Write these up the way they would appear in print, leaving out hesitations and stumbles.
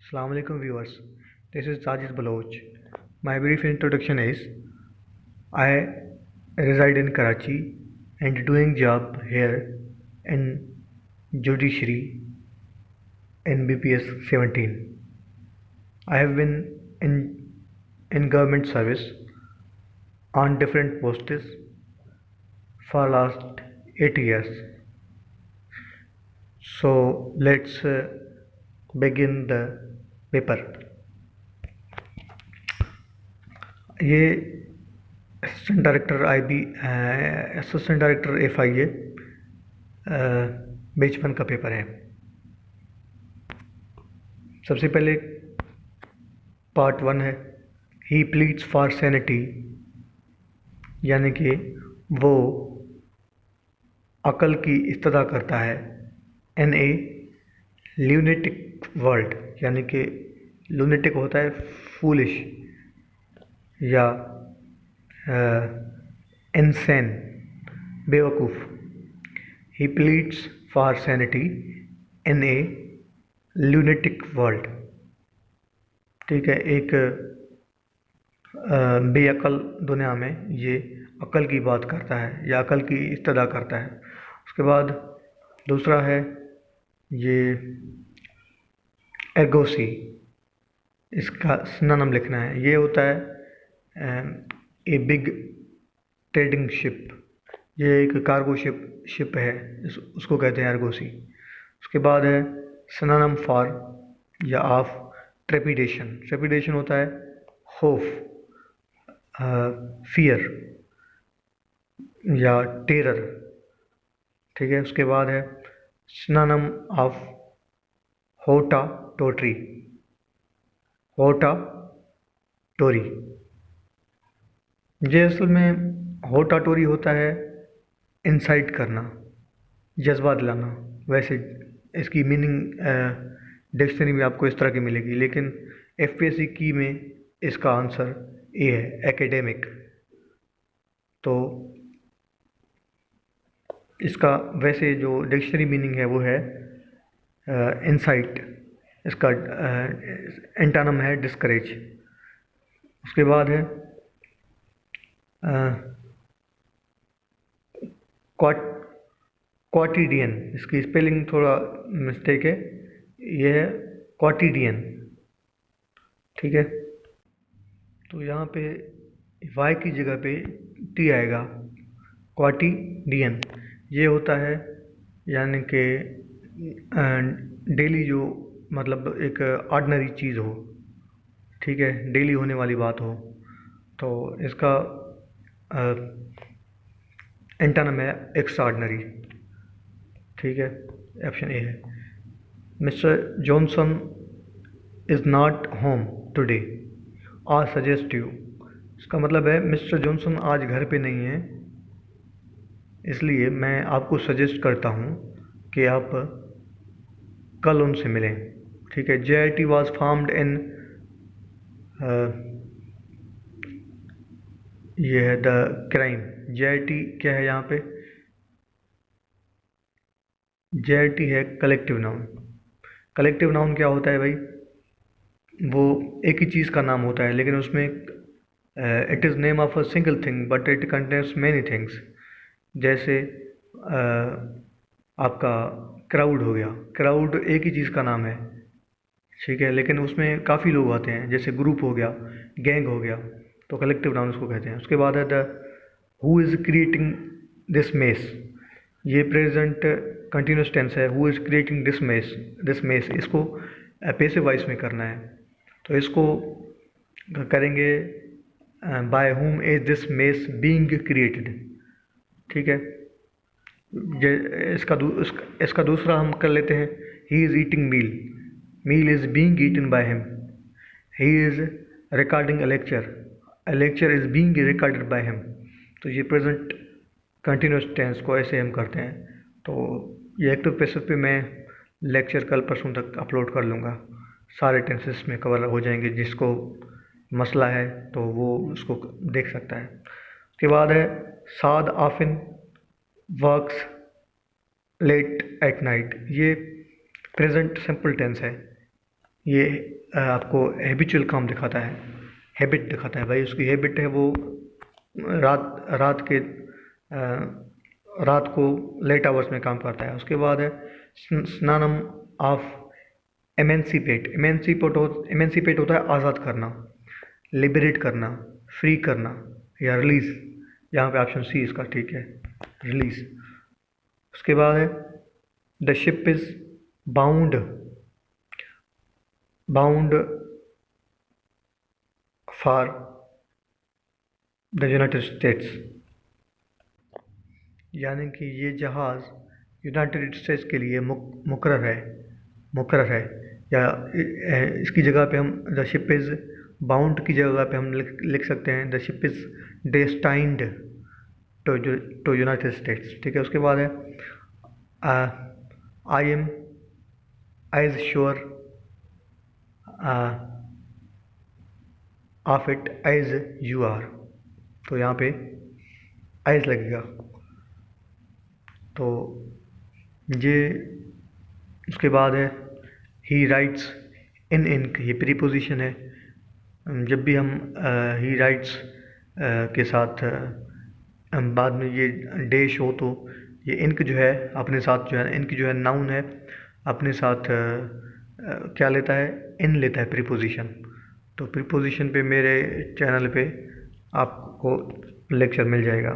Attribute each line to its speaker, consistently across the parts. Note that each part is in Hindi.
Speaker 1: Assalamu alaikum viewers. This is Sajid Baloch. My brief introduction is I reside in Karachi and doing job here in judiciary in BPS 17. I have been in government service on different posts for last 8 years. So let's begin the paper. ये assistant director assistant director FIA batch 1 का पेपर है। सबसे पहले पार्ट 1 है, ही प्लीड्स फॉर सैनिटी, यानी कि वो अकल की इस्तदा करता है इन ए ल्यूनेटिक वर्ल्ड, यानी कि लूनेटिक होता है फूलिश या इनसेन, बेवकूफ़। ही pleads for sanity in A lunatic world, ठीक है। एक बेअकल दुनिया में ये अकल की बात करता है या अकल की इस्तदा करता है। उसके बाद दूसरा है ये एर्गोसी, इसका सिनोनिम लिखना है। ये होता है ए बिग ट्रेडिंग शिप, ये एक कार्गो शिप है, उसको कहते हैं एर्गोसी। उसके बाद है सिनोनिम फॉर या ऑफ ट्रेपिडेशन। ट्रेपिडेशन होता है खौफ, फियर या टेरर, ठीक है। उसके बाद है सिनोनिम ऑफ होटा टोटरी, होटा टोरी। ये असल में होटा टोरी होता है इंसाइट करना, जज्बा दिलाना। वैसे इसकी मीनिंग डिक्शनरी में आपको इस तरह की मिलेगी, लेकिन FPSC की में इसका आंसर ए है, एकेडमिक। तो इसका वैसे जो डिक्शनरी मीनिंग है वो है इंसाइट, इसका एंटानम है डिस्करेज। उसके बाद है क्वाटिडियन, इसकी स्पेलिंग थोड़ा मिस्टेक है, ये है क्वाटिडियन, ठीक है। तो यहाँ पे वाई की जगह पे टी आएगा, क्वाटिडियन। ये होता है यानी कि डेली जो मतलब एक ऑर्डिनरी चीज़ हो, ठीक है, डेली होने वाली बात हो। तो इसका एंटानम है एक्स्ट्राऑर्डिनरी, ठीक है। ऑप्शन ए है। Mister Johnson is not home today I suggest you, इसका मतलब है मिस्टर जॉनसन आज घर पे नहीं है, इसलिए मैं आपको सजेस्ट करता हूँ कि आप कल उनसे मिलें, ठीक है। JIT वॉज फॉर्म्ड इन, ये है द क्राइम। JIT क्या है यहाँ पे? JIT है कलेक्टिव नाउन। कलेक्टिव नाउन क्या होता है भाई? वो एक ही चीज़ का नाम होता है, लेकिन उसमें it is name of a single thing but it contains many things. जैसे आपका क्राउड हो गया, क्राउड एक ही चीज़ का नाम है, ठीक है, लेकिन उसमें काफ़ी लोग आते हैं। जैसे ग्रुप हो गया, गैंग हो गया, तो कलेक्टिव नाउन उसको कहते हैं। उसके बाद है the who is creating this mess, ये प्रेजेंट कंटिन्यूस टेंस है। Who is creating this mess, इसको पैसिव वॉइस में करना है, तो इसको करेंगे by whom is this mess being created, ठीक है। इसका दूसरा हम कर लेते हैं, he is eating meal is being eaten by him. He is recording a lecture is being recorded by him. तो ये प्रेजेंट कंटिन्यूस टेंस को ऐसे हम करते हैं। तो ये एक्टिव पैसिव पे मैं लेक्चर कल परसों तक अपलोड कर लूँगा, सारे टेंसेस में कवर हो जाएंगे। जिसको मसला है तो वो उसको देख सकता है। उसके बाद है Saad often works late at night, ये प्रेजेंट सिंपल टेंस है, ये आपको हैबिचुअल काम दिखाता है, हैबिट दिखाता है भाई, उसकी हैबिट है वो रात रात के रात को लेट आवर्स में काम करता है। उसके बाद है स्नानम ऑफ एमेंसिपेट। एमेंसिपेट होता है आज़ाद करना, लिबरेट करना, फ्री करना या रिलीज। यहाँ पे ऑप्शन सी इसका ठीक है, रिलीज। उसके बाद है the ship is bound bound for the United states, यानी कि ये जहाज़ यूनाइटेड स्टेट्स के लिए मुकर्रर है। या इसकी जगह पे हम द शिप इज़ बाउंड की जगह पे हम लिख सकते हैं the ship is destined to United States. ठीक है। उसके बाद है I am as sure of it as you are, तो यहाँ पे एज लगेगा। तो ये उसके बाद है ही राइट्स इन इंक, ये प्रीपोजिशन है। जब भी हम ही राइट्स के साथ बाद में ये डैश हो तो ये इंक जो है अपने साथ जो है इंक जो है नाउन है, अपने साथ क्या लेता है, इन लेता है प्रीपोजिशन। तो प्रीपोजिशन पे मेरे चैनल पे आपको लेक्चर मिल जाएगा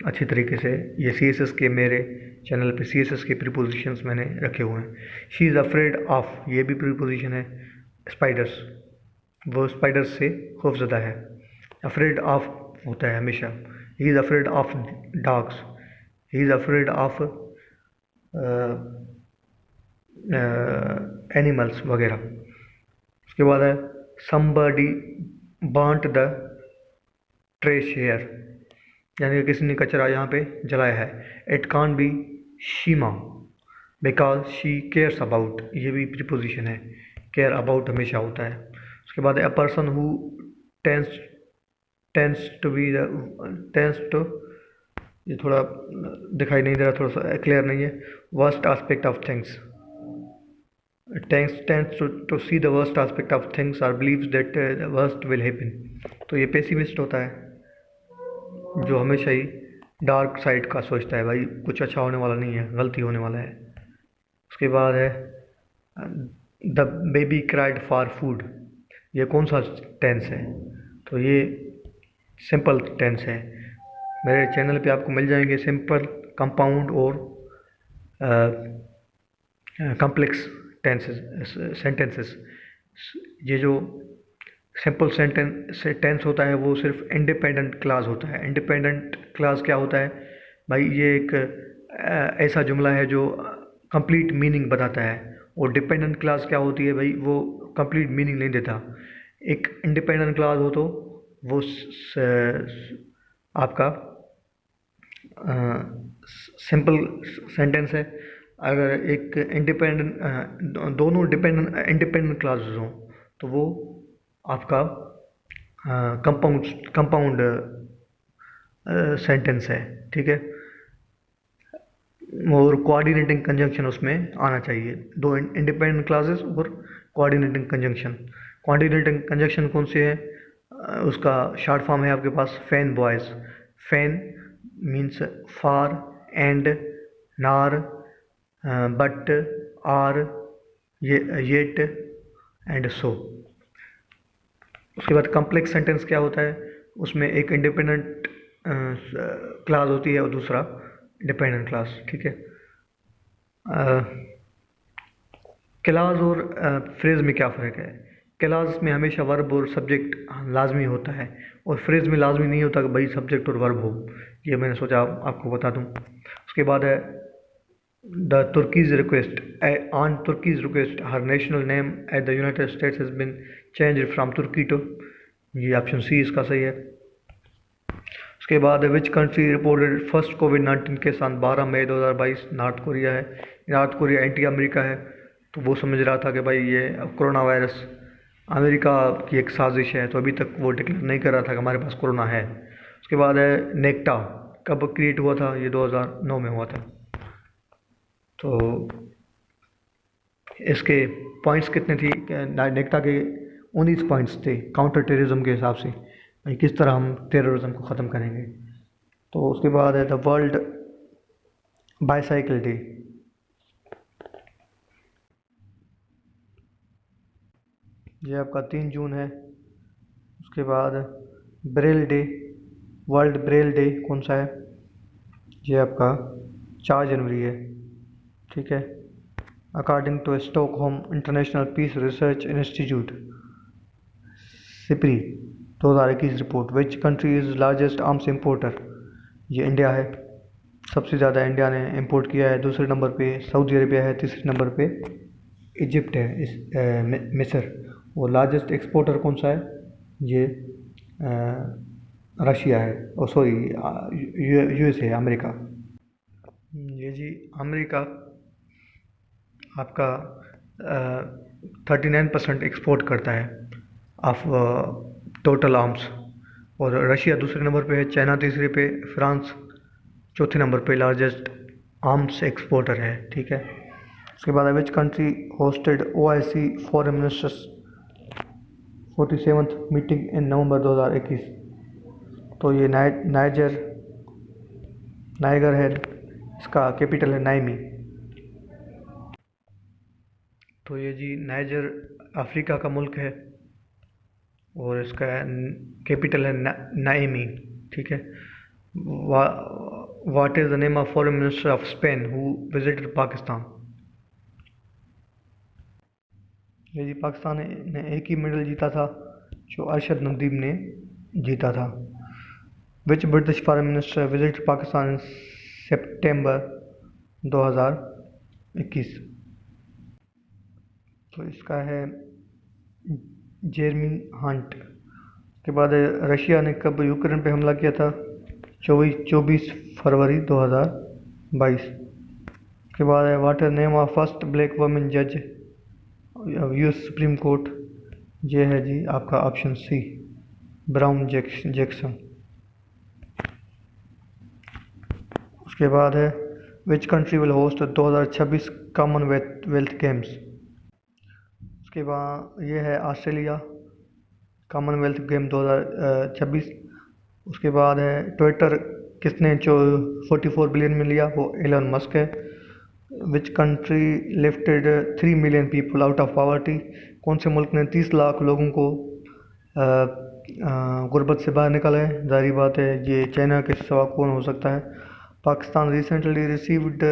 Speaker 1: अच्छी तरीके से। ये CSS के मेरे चैनल पे CSS के प्रीपोजिशंस मैंने रखे हुए हैं। शी इज़ अफ्रेड ऑफ, ये भी प्रीपोजिशन है। स्पाइडर्स, वो स्पाइडर्स से खौफज़दा है। अफ्रेड ऑफ होता है हमेशा। He is afraid of dogs, he is afraid of animals वगैरह। उसके बाद है somebody burnt the trash here, यानी कि किसी ने कचरा यहाँ पे जलाया है। It can be Sheema because she cares about, ये भी प्रीपोजिशन है। केयर अबाउट हमेशा होता है। उसके बाद a person who tense tense to, ये थोड़ा दिखाई नहीं दे रहा, थोड़ा सा क्लियर नहीं है। Worst aspect of things, tends to see the worst aspect of things or believes that the worst will happen। तो ये पेसिमिस्ट होता है, जो हमेशा ही डार्क साइड का सोचता है, भाई कुछ अच्छा होने वाला नहीं है, गलती होने वाला है। उसके बाद है the baby cried for food, ये कौन सा टेंस है, तो ये सिंपल टेंस है। मेरे चैनल पे आपको मिल जाएंगे सिंपल, कंपाउंड और कॉम्प्लेक्स सेंटेंसेस। ये जो सिंपल टेंस होता है वो सिर्फ इंडिपेंडेंट क्लास होता है। इंडिपेंडेंट क्लास क्या होता है भाई, ये एक ऐसा जुमला है जो कंप्लीट मीनिंग बताता है। और डिपेंडेंट क्लास क्या होती है भाई, वो कंप्लीट मीनिंग नहीं देता। एक इंडिपेंडेंट क्लास हो तो वो आपका सिंपल सेंटेंस है। अगर एक दोनों इंडिपेंडेंट क्लासेस हों तो वो आपका कंपाउंड सेंटेंस है। ठीक है। और कोऑर्डिनेटिंग कंजंक्शन उसमें आना चाहिए, दो इंडिपेंडेंट क्लासेस और कोऑर्डिनेटिंग कंजंक्शन। कोऑर्डिनेटिंग कंजंक्शन कौन से है, उसका शॉर्ट फॉर्म है आपके पास fan boys. Fan means for and nor but or yet and so. उसके बाद कॉम्प्लेक्स सेंटेंस क्या होता है, उसमें एक इंडिपेंडेंट क्लास होती है और दूसरा डिपेंडेंट क्लास। ठीक है। क्लास और फ्रेज में क्या फ़र्क है, क्लास में हमेशा वर्ब और सब्जेक्ट लाजमी होता है, और फ्रेज में लाजमी नहीं होता कि भाई सब्जेक्ट और वर्ब हो। ये मैंने सोचा आपको बता दूं। उसके बाद है the Turkey's request, on Turkey's request her national name at the United States has been change from Turkey to, ये ऑप्शन सी इसका सही है। उसके बाद विच कंट्री रिपोर्टेड फर्स्ट कोविड-19 case on 12 May 2022, North Korea है। नॉर्थ कोरिया एंटी अमेरिका है, तो वो समझ रहा था कि भाई ये कोरोना वायरस अमेरिका की एक साजिश है, तो अभी तक वो डिक्लेयर नहीं कर रहा था कि हमारे पास कोरोना है। उसके बाद है नेक्टा, कब क्रिएट हुआ था, ये 2009 में हुआ था। तो इसके पॉइंट्स कितने थी, नेक्टा के 19 पॉइंट्स थे काउंटर टेररिज्म के हिसाब से, भाई किस तरह हम टेररिज्म को ख़त्म करेंगे। तो उसके बाद है द वर्ल्ड बाईसाइकिल डे। ये आपका 3 जून है। उसके बाद Braille day, world Braille day कौन सा है, ये आपका 4 जनवरी है। ठीक है। According to Stockholm International Peace Research Institute SIPRI 2021 report, which country is largest arms importer, ये इंडिया है। सबसे ज़्यादा इंडिया ने इंपोर्ट किया है। दूसरे नंबर पे सऊदी अरेबिया है। तीसरे नंबर पे इजिप्ट है, मिस्र। और लार्जेस्ट एक्सपोर्टर कौन सा है, ये रशिया है, और सॉरी यूएसए, अमेरिका। ये जी अमेरिका आपका 39% एक्सपोर्ट करता है ऑफ टोटल आर्म्स। और रशिया दूसरे नंबर पे है, चाइना तीसरे पे, फ्रांस चौथे नंबर पे लार्जेस्ट आर्म्स एक्सपोर्टर है। ठीक है। उसके बाद which country hosted OIC foreign ministers 47th meeting in November 2021, तो ये नाइगर है। इसका कैपिटल है नाइमी। तो ये जी नाइजर अफ्रीका का मुल्क है और इसका कैपिटल है नाइमी। ठीक है। What is the name of foreign minister of Spain who visited Pakistan. ये जी पाकिस्तान ने एक ही मेडल जीता था जो अरशद नदीम ने जीता था। Which British foreign minister visit Pakistan in September 2021, तो इसका है जेरमी हंट। के बाद रशिया ने कब यूक्रेन पे हमला किया था, 24 फरवरी 2022। के बाद है what is name of first black women जज US सुप्रीम कोर्ट, ये है जी आपका ऑप्शन सी, ब्राउन जैक्सन। उसके बाद है which country will host 2026 Commonwealth games. उसके बाद ये है ऑस्ट्रेलिया, कॉमनवेल्थ गेम 2026। उसके बाद है ट्विटर किसने जो 44 बिलियन में लिया, वो एलन मस्क है। Which country lifted 3 million people out of poverty, कौन से मुल्क ने 30 लाख लोगों को गुर्बत से बाहर निकाला है। जाहिर बात है ये चाइना के सिवा कौन हो सकता है। पाकिस्तान रिसेंटली रिसीव्ड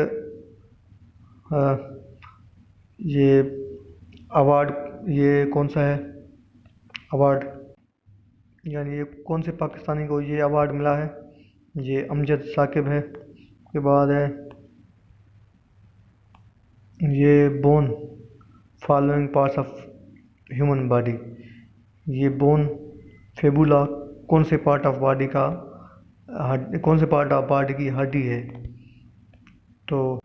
Speaker 1: ये अवार्ड, ये कौन सा है अवार्ड, यानी ये कौन से पाकिस्तानी को ये अवार्ड मिला है, ये अमजद साकिब है। उसके बाद है ये bone following parts of human body, ये बोन फेबुला कौन से पार्ट ऑफ बॉडी का कौन से पार्ट ऑफ बॉडी की हड्डी है, तो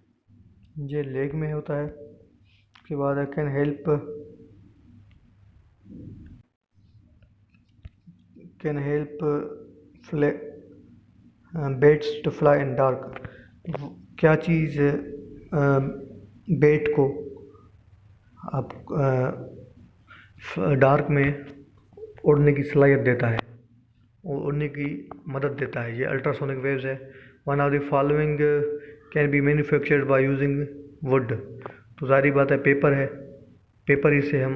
Speaker 1: ये लेग में होता है। उसके बाद है can help bats to fly in dark, क्या चीज़ बेट को आप डार्क में उड़ने की सलाहियत देता है, उड़ने की मदद देता है। ये अल्ट्रासोनिक वेव्स है। One of the following can be manufactured by using would, तो सारी बात है पेपर है। पेपर ही से हम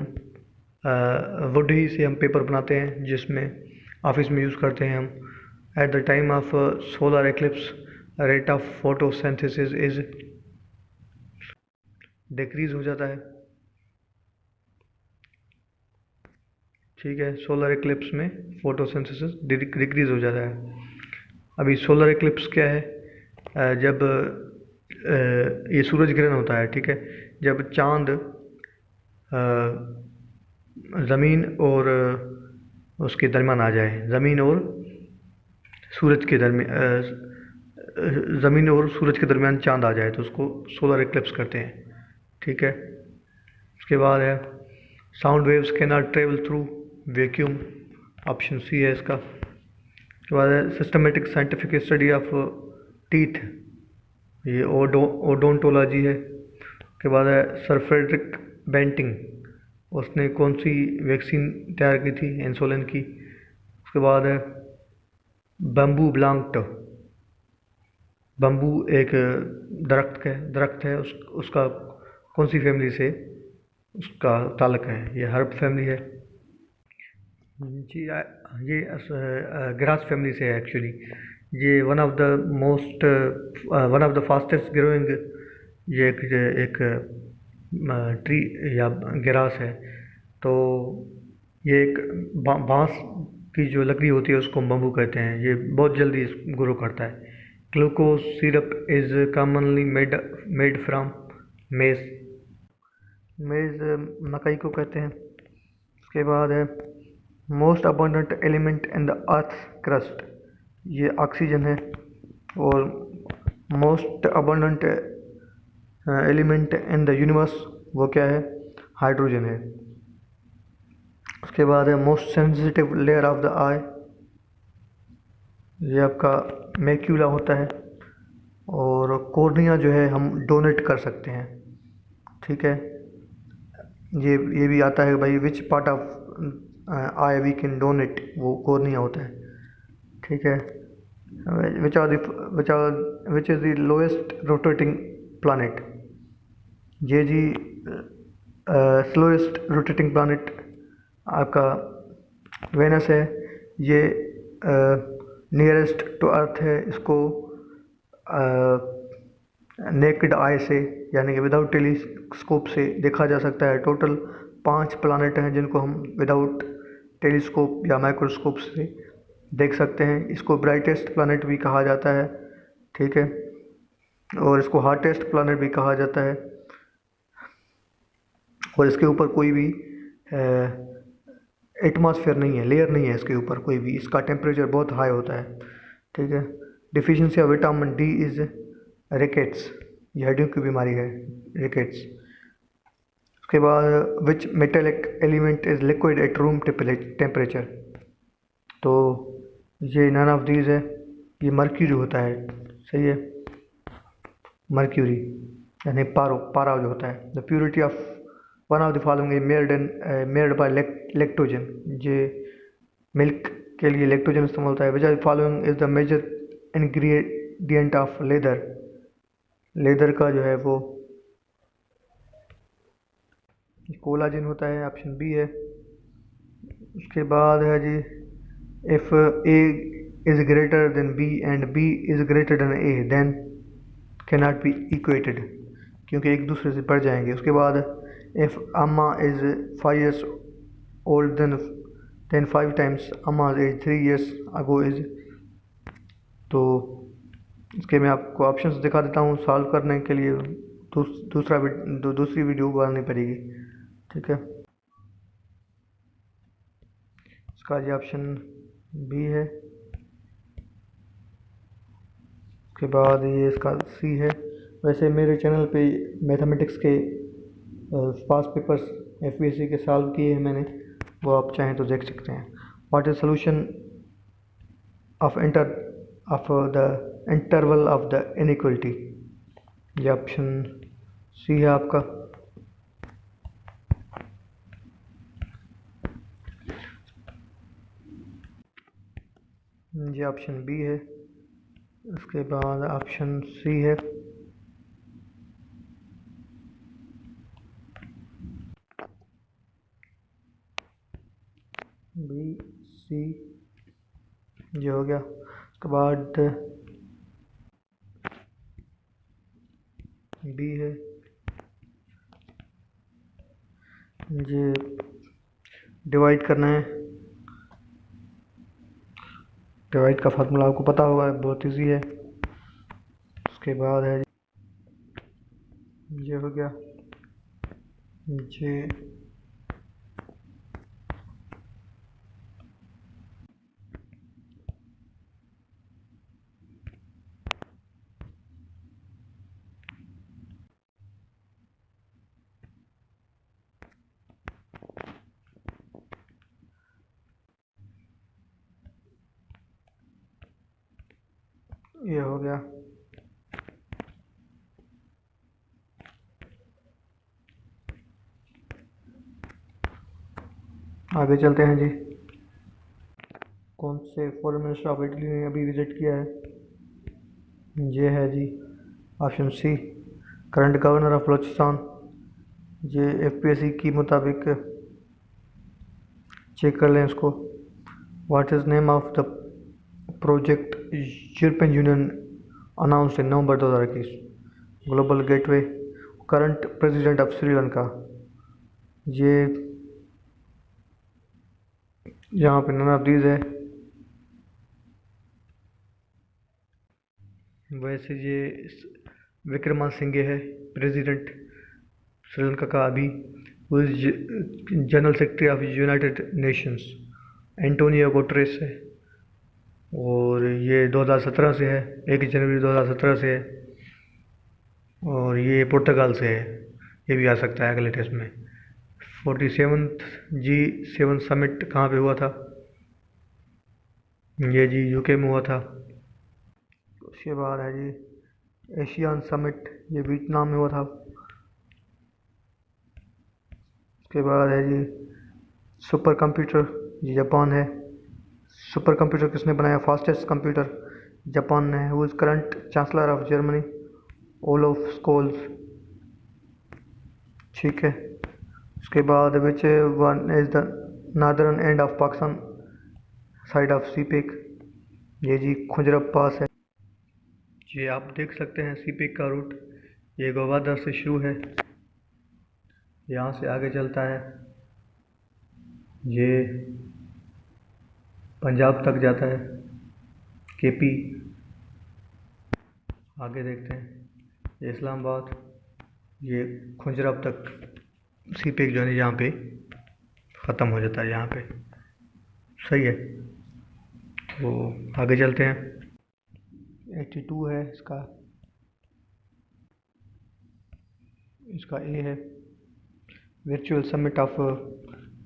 Speaker 1: वुड ही से हम पेपर बनाते हैं जिसमें ऑफिस में यूज़ करते हैं हम। At the time of solar eclipse rate of photosynthesis is decrease हो जाता है। ठीक है। सोलर एक्लिप्स में फोटोसिंथेसिस डिक्रीज हो जाता है। अभी सोलर एक्लिप्स क्या है, जब ये सूरज ग्रहण होता है। ठीक है। जब चांद ज़मीन और उसके दरमियान आ जाए, ज़मीन और सूरज के दरमियान चांद आ जाए तो उसको सोलर एक्लिप्स करते हैं। ठीक है। उसके बाद है sound waves can not travel through vacuum, option C है इसका। उसके बाद है systematic scientific study of teeth, ये ओडोंटोलॉजी है। उसके बाद है सर फ्रेडरिक बेंटिंग, उसने कौन सी वैक्सीन तैयार की थी इंसुलिन की। उसके बाद है बम्बू ब्लांक्ट, बम्बू एक दरख्त है, उसका कौन सी फैमिली से उसका ताल्लुक है, ये हर्ब फैमिली है। जी ये ग्रास फैमिली से है एक्चुअली। ये one of the fastest growing, ये एक ट्री या ग्रास है। तो ये एक बांस की जो लकड़ी होती है उसको बम्बू कहते हैं। ये बहुत जल्दी ग्रो करता है। Glucose syrup is commonly made from maize, maize मकई को कहते हैं। उसके बाद है most abundant element in the earth crust, ये ऑक्सीजन है। और most abundant element in the universe, वो क्या है, हाइड्रोजन है। उसके बाद है most sensitive layer of the eye, ये आपका मैक्यूला होता है। और कॉर्निया जो है हम डोनेट कर सकते हैं, ठीक है। ये भी आता है भाई, which part of eye we can donate, वो कॉर्निया होता है, ठीक है। Which is the lowest rotating planet, ये जी स्लोएस्ट रोटेटिंग प्लानट आपका वेनस है। ये नियरेस्ट टू अर्थ है, इसको नेकेड आई से यानी कि विदाउट टेलीस्कोप से देखा जा सकता है। टोटल 5 प्लानट हैं जिनको हम विदाउट टेलीस्कोप या माइक्रोस्कोप से देख सकते हैं। इसको ब्राइटेस्ट प्लानट भी कहा जाता है, ठीक है, और इसको हॉटेस्ट प्लानट भी कहा जाता है। और इसके ऊपर कोई भी एटमॉस्फेयर नहीं है, लेयर नहीं है इसके ऊपर कोई भी, इसका टेम्परेचर बहुत हाई होता है, ठीक है। Deficiency of vitamin D is rickets, ये हड्डियों की बीमारी है, रिकेट्स। उसके बाद which metallic element is liquid at room temperature, तो ये नन ऑफ दीज है, ये मर्क्यूरी होता है, सही है, मर्क्यूरी यानी पारा जो होता है। The purity of one of the following is made by lactogen, ये मिल्क के लिए लेक्टोजन इस्तेमाल होता है। Which are following is the major ingredient of leather, leather का जो है वो कोलाजिन होता है, ऑप्शन बी है। उसके बाद है जी if A is greater than B and B is greater than A then can not be equated, क्योंकि एक दूसरे से बढ़ जाएंगे। उसके बाद if Amma is 5 years old then 5 times Amma age 3 years ago is, तो इसके मैं आपको ऑप्शंस दिखा देता हूँ। सॉल्व करने के लिए दूसरी वीडियो बनानी पड़ेगी, ठीक है। इसका जी ऑप्शन बी है। उसके बाद ये इसका सी है। वैसे मेरे चैनल पे मैथमेटिक्स के पास पेपर्स एफपीएससी के सॉल्व किए हैं मैंने, वो आप चाहें तो देख सकते हैं। What is solution of the interval of the inequality, ये ऑप्शन सी है आपका। ये ऑप्शन बी है। उसके बाद ऑप्शन सी है। बी सी ये हो गया। उसके बाद बी है, ये डिवाइड करना है। डिवाइड का फार्मूला आपको पता होगा, बहुत इजी है। उसके बाद है ये हो गया, ये हो गया। आगे चलते हैं जी। कौन से फॉरेन मिनिस्टर ऑफ इटली ने अभी विजिट किया है? ये है जी option C, current governor of Balochistan. ये एफपीएससी की मुताबिक चेक कर लें इसको। What is name of the project European Union announced in November 2021? Global gateway. Current president of Sri Lanka. ये यहाँ पे नन ऑफ दीज है। वैसे ये विक्रमासिंघे है प्रेसिडेंट श्रीलंका का अभी। वो general secretary of United Nations Antonio Guterres है, और ये 2017 से है, 1 जनवरी 2017 से है, और ये पुर्तगाल से है। ये भी आ सकता है अगले टेस्ट में। 47th G7 समिट कहाँ पे हुआ था? ये जी यूके में हुआ था। उसके बाद है जी एशियान समिट, ये वियतनाम में हुआ था। उसके बाद है जी सुपर कंप्यूटर, ये जापान है। सुपर कंप्यूटर किसने बनाया? फास्टेस्ट कंप्यूटर जापान ने। Who is current chancellor of Germany? Olaf Scholz. ठीक है। उसके बाद which one is the northern end of Pakistan side of CPEC? ये जी खुजरब पास है। ये आप देख सकते हैं सीपेक का रूट, ये गवादर से शुरू है, यहाँ से आगे चलता है, ये पंजाब तक जाता है, केपी। आगे देखते हैं ये इस्लामाबाद, ये खुजरब तक सीपेक जो है यहाँ पे ख़त्म हो जाता है यहाँ पे। सही है, तो आगे चलते हैं। 82 है इसका ए है। Virtual summit of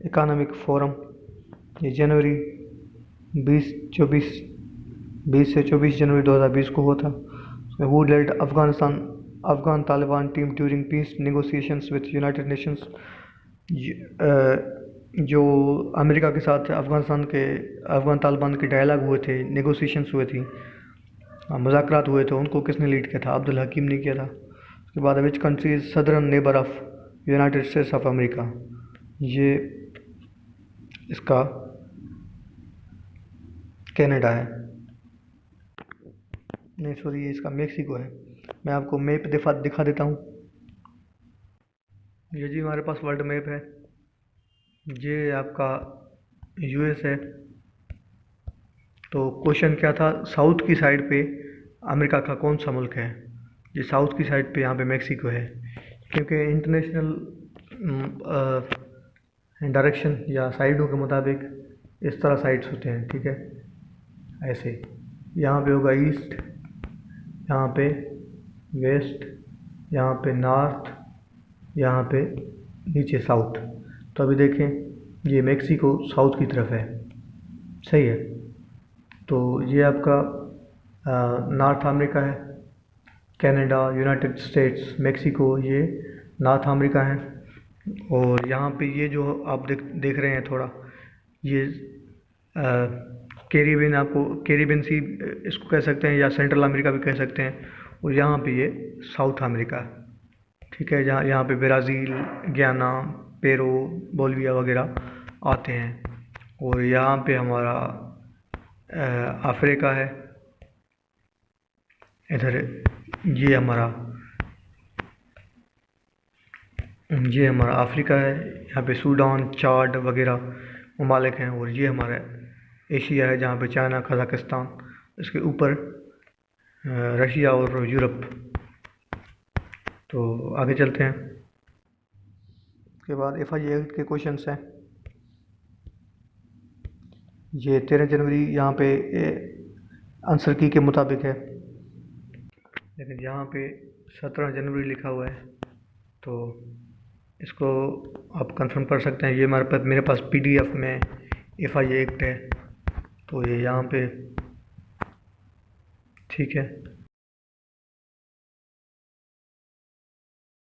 Speaker 1: economic forum, ये जनवरी 20 से 24 जनवरी 2020 को हुआ था। Who led Afghan Taliban team during peace negotiations with United Nations? जो अमेरिका के साथ अफगान तालिबान के डायलॉग हुए थे, नेगोशिएशंस हुए थी, मुज़ाकरात हुए थे, उनको किसने लीड किया था? अब्दुल हकीम ने किया था। उसके बाद which country is southern neighbour of United states of America? ये इसका कनाडा है, नहीं सॉरी, ये इसका मेक्सिको है। मैं आपको मैप दिखा देता हूँ। ये जी हमारे पास वर्ल्ड मैप है। ये आपका यूएस है। तो क्वेश्चन क्या था? साउथ की साइड पे अमेरिका का कौन सा मुल्क है? ये साउथ की साइड पे यहाँ पे मेक्सिको है, क्योंकि इंटरनेशनल डायरेक्शन या साइडों के मुताबिक इस तरह साइड्स होते हैं, ठीक है, ऐसे। यहाँ पे होगा ईस्ट, यहाँ पे वेस्ट, यहाँ पे नॉर्थ, यहाँ पे नीचे साउथ। तो अभी देखें ये मेक्सिको साउथ की तरफ है, सही है। तो ये आपका नॉर्थ अमेरिका है, कनाडा, यूनाइटेड स्टेट्स, मेक्सिको, ये नॉर्थ अमेरिका है। और यहाँ पे ये जो आप देख रहे हैं थोड़ा, ये कैरिबियन, आपको कैरिबियन सी इसको कह सकते हैं, या सेंट्रल अमेरिका भी कह सकते हैं। और यहाँ पे ये साउथ अमेरिका, ठीक है, जहाँ यहाँ पे ब्राज़ील, गयाना, पेरू, बोलिविया वगैरह आते हैं। और यहाँ पे हमारा अफ्रीका है, इधर ये हमारा अफ्रीका है। यहाँ पे सूडान, चाड वगैरह ममालिक हैं। और ये हमारा एशिया है, जहाँ पे चाइना, कज़ाकिस्तान, इसके ऊपर रशिया और यूरोप। तो आगे चलते हैं। उसके बाद FIA के क्वेश्चंस हैं। ये 13 जनवरी यहाँ पे आंसर की के मुताबिक है, लेकिन यहाँ पे 17 जनवरी लिखा हुआ है, तो इसको आप कंफर्म कर सकते हैं। ये मेरे पास PDF में FIA एक्ट है, तो ये यहाँ पे ठीक है।